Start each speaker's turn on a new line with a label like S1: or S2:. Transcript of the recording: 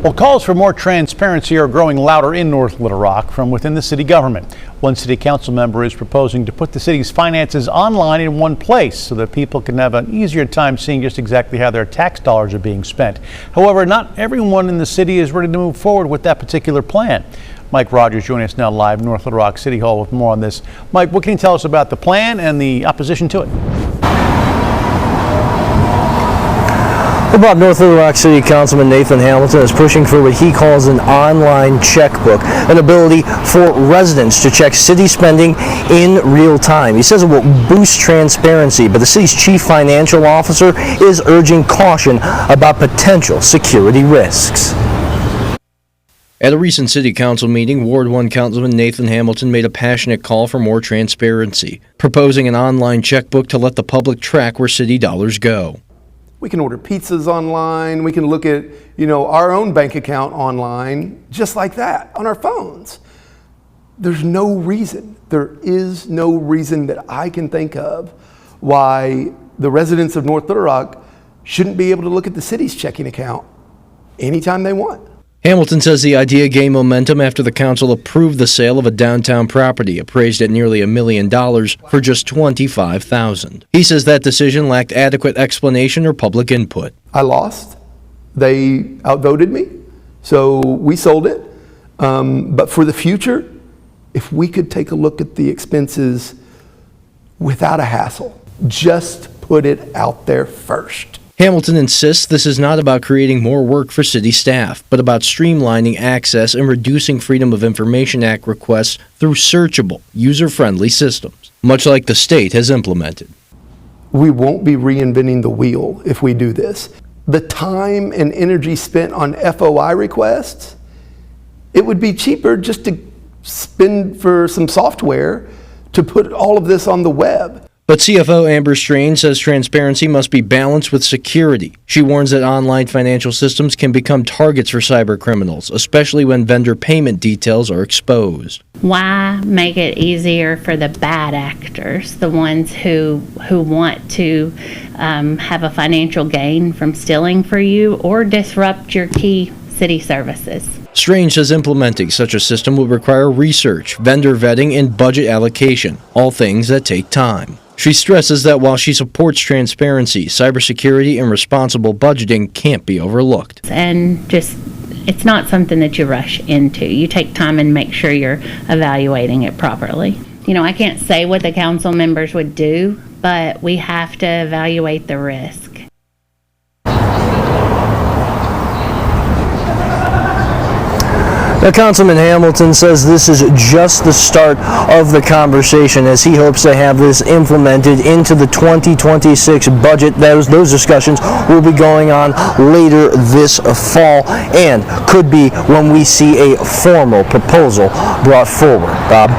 S1: Well, calls for more transparency are growing louder in North Little Rock from within the city government. One city council member is proposing to put the city's finances online in one place so that people can have an easier time seeing just exactly how their tax dollars are being spent. However, not everyone in the city is ready to move forward with that particular plan. Mike Rogers joining us now live in North Little Rock City Hall with more on this. Mike, what can you tell us about the plan and the opposition to it?
S2: About North Little Rock City Councilman Nathan Hamilton is pushing for what he calls an online checkbook, an ability for residents to check city spending in real time. He says it will boost transparency, but the city's chief financial officer is urging caution about potential security risks.
S3: At a recent city council meeting, Ward 1 Councilman Nathan Hamilton made a passionate call for more transparency, proposing an online checkbook to let the public track where city dollars go.
S4: We can order pizzas online. We can look at, our own bank account online, just like that, on our phones. There is no reason that I can think of why the residents of North Little Rock shouldn't be able to look at the city's checking account anytime they want.
S3: Hamilton says the idea gained momentum after the council approved the sale of a downtown property appraised at nearly $1 million for just $25,000. He says that decision lacked adequate explanation or public input.
S4: I lost. They outvoted me, so we sold it. But for the future, if we could take a look at the expenses without a hassle, just put it out there first.
S3: Hamilton insists this is not about creating more work for city staff, but about streamlining access and reducing Freedom of Information Act requests through searchable, user-friendly systems, much like the state has implemented.
S4: We won't be reinventing the wheel if we do this. The time and energy spent on FOI requests, it would be cheaper just to spend for some software to put all of this on the web.
S3: But CFO Amber Strain says transparency must be balanced with security. She warns that online financial systems can become targets for cyber criminals, especially when vendor payment details are exposed.
S5: Why make it easier for the bad actors, the ones who want to have a financial gain from stealing for you or disrupt your key city services?
S3: Strange says implementing such a system will require research, vendor vetting, and budget allocation, all things that take time. She stresses that while she supports transparency, cybersecurity and responsible budgeting can't be overlooked.
S5: And it's not something that you rush into. You take time and make sure you're evaluating it properly. I can't say what the council members would do, but we have to evaluate the risk.
S2: Now, Councilman Hamilton says this is just the start of the conversation as he hopes to have this implemented into the 2026 budget. Those discussions will be going on later this fall and could be when we see a formal proposal brought forward. Bob?